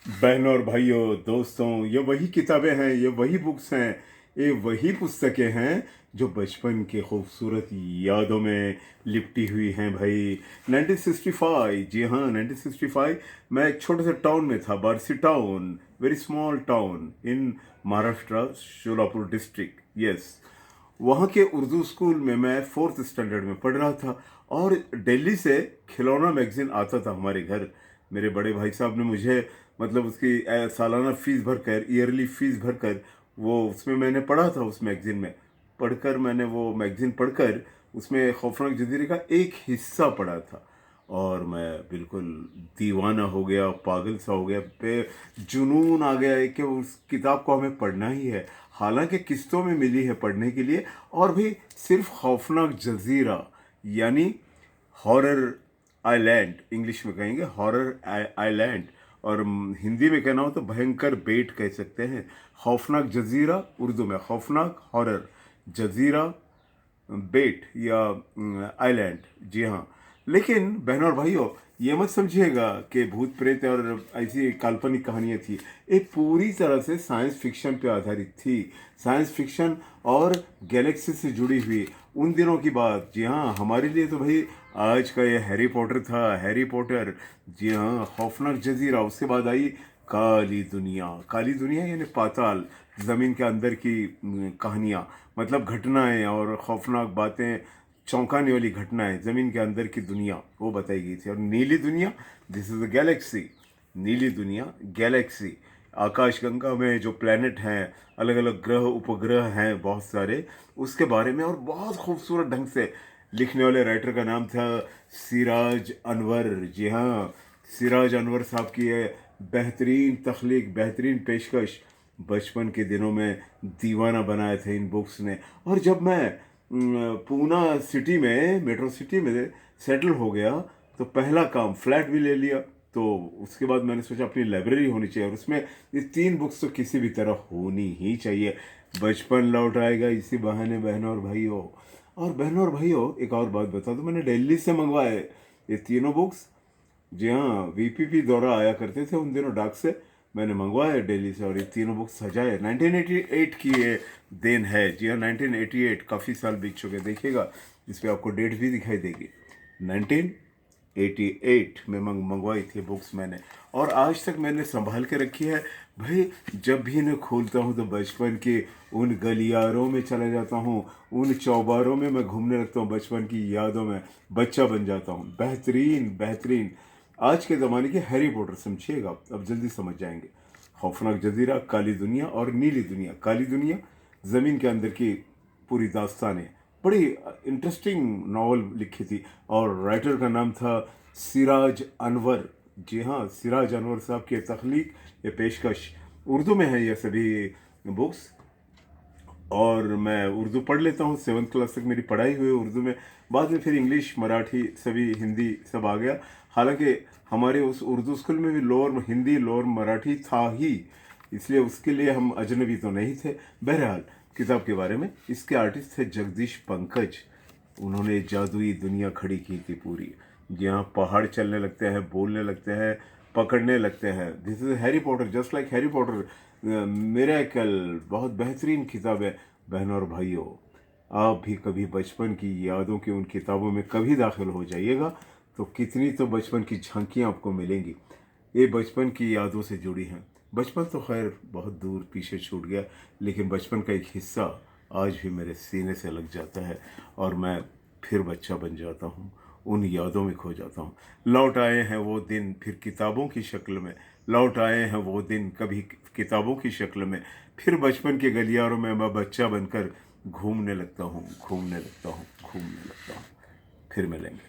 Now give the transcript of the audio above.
बहनों और भाइयों, दोस्तों, ये वही किताबें हैं, ये वही बुक्स हैं, ये वही पुस्तकें हैं जो बचपन के खूबसूरत यादों में लिपटी हुई हैं भाई। 1965, जी हाँ, 1965 मैं एक छोटे से टाउन में था, Barsi town, very small town in Maharashtra, Sholapur district. Yes, वहाँ के उर्दू स्कूल में मैं फोर्थ स्टैंडर्ड में पढ़ रहा था। और दिल्ली से खिलौना मैगजीन आता था हमारे घर। मेरे बड़े भाई साहब ने मुझे, मतलब उसकी सालाना फीस भरकर, ईयरली फीस भरकर, वो उसमें मैंने पढ़ा था। उस मैगजीन में पढ़कर, मैंने वो मैगजीन पढ़कर उसमें खौफनाक जजीरे का एक हिस्सा पढ़ा था। और मैं बिल्कुल दीवाना हो गया, पागल सा हो गया, पे जुनून आ गया है कि उस किताब को हमें पढ़ना ही है। हालांकि किस्तों में मिली है पढ़ने के लिए, और भी सिर्फ खौफनाक जजीरा, यानी हॉरर आइलैंड, इंग्लिश में कहेंगे हॉरर आइलैंड, और हिंदी में कहना हो तो भयंकर बेट कह सकते हैं। खौफनाक जजीरा उर्दू में, खौफनाक हॉरर जजीरा बेट या आइलैंड, जी हाँ। लेकिन बहनों और भाइयों, ये मत समझिएगा कि भूत प्रेत और ऐसी काल्पनिक कहानियाँ थी। ये पूरी तरह से साइंस फिक्शन पे आधारित थी। साइंस फिक्शन और गैलेक्सी से जुड़ी हुई उन दिनों की बात। जी हाँ, हमारे लिए तो भाई आज का ये हैरी पॉटर था, हैरी पॉटर। जी हाँ, खौफनाक जजीरा, उसके बाद आई काली दुनिया। काली दुनिया यानी पाताल, ज़मीन के अंदर की कहानियाँ, मतलब घटनाएं और खौफनाक बातें, चौंकाने वाली घटनाएं, ज़मीन के अंदर की दुनिया वो बताई गई थी। और नीली दुनिया, दिस इज़ द गैलेक्सी। नीली दुनिया, गैलेक्सी, आकाशगंगा में जो प्लैनेट हैं, अलग अलग ग्रह उपग्रह हैं बहुत सारे, उसके बारे में। और बहुत खूबसूरत ढंग से लिखने वाले राइटर का नाम था सिराज अनवर। जी हाँ, सिराज अनवर साहब की ये बेहतरीन तख्लीक, बेहतरीन पेशकश बचपन के दिनों में दीवाना बनाए थे इन बुक्स ने। और जब मैं पूना सिटी में, मेट्रो सिटी में सेटल हो गया, तो पहला काम, फ्लैट भी ले लिया। तो उसके बाद मैंने सोचा अपनी लाइब्रेरी होनी चाहिए, और उसमें ये तीन बुक्स तो किसी भी तरह होनी ही चाहिए। बचपन लौट आएगा इसी बहाने बहनों और भाइयों। और बहनों और भाइयों, एक और बात बता दूं, मैंने दिल्ली से मंगवाए ये तीनों बुक्स। जी हाँ, वीपीपी द्वारा आया करते थे उन दिनों डाक से। मैंने मंगवाया दिल्ली से, और ये तीनों बुक्स सजाए। 1988 की ये देन है। जी हाँ, 1988, काफ़ी साल बीत चुके। देखिएगा, इस पर आपको डेट भी दिखाई देगी। 1988 में मंगवाई थी बुक्स मैंने, और आज तक मैंने संभाल के रखी है भाई। जब भी इन्हें खोलता हूँ तो बचपन के उन गलियारों में चला जाता हूँ, उन चौबारों में मैं घूमने लगता हूँ, बचपन की यादों में बच्चा बन जाता हूँ। बेहतरीन बेहतरीन। आज के ज़माने के हैरी पॉटर, समझिएगा, अब जल्दी समझ जाएंगे। खौफनाक जजीरा, काली दुनिया और नीली दुनिया। काली दुनिया, ज़मीन के अंदर की पूरी दास्तानें, बड़ी इंटरेस्टिंग नावल लिखी थी। और राइटर का नाम था सिराज अनवर। जी हाँ, सिराज अनवर साहब की तख्लीक, ये पेशकश, उर्दू में है ये सभी बुक्स। और मैं उर्दू पढ़ लेता हूँ, 7th क्लास तक मेरी पढ़ाई हुई उर्दू में। बाद में फिर इंग्लिश, मराठी, सभी हिंदी सब आ गया। हालांकि हमारे उस उर्दू स्कूल में भी लोअर हिंदी, लोअर मराठी था ही, इसलिए उसके लिए हम अजनबी तो नहीं थे। बहरहाल, किताब के बारे में, इसके आर्टिस्ट थे जगदीश पंकज। उन्होंने जादुई दुनिया खड़ी की थी पूरी। यहाँ पहाड़ चलने लगते हैं, बोलने लगते हैं, पकड़ने लगते हैं। This is Harry Potter, just like Harry Potter, miracle. बहुत बेहतरीन किताब है बहनों और भाइयों। आप भी कभी बचपन की यादों की उन किताबों में कभी दाखिल हो जाइएगा, तो कितनी तो बचपन की झांकियाँ आपको मिलेंगी। ये बचपन की यादों से जुड़ी हैं। बचपन तो खैर बहुत दूर पीछे छूट गया, लेकिन बचपन का एक हिस्सा आज भी मेरे सीने से लग जाता है, और मैं फिर बच्चा बन जाता हूँ, उन यादों में खो जाता हूँ। लौट आए हैं वो दिन फिर किताबों की शक्ल में, लौट आए हैं वो दिन कभी किताबों की शक्ल में, फिर बचपन के गलियारों में मैं बच्चा बनकर घूमने लगता हूँ, घूमने लगता हूँ, घूमने लगता हूँ। फिर मिलेंगे।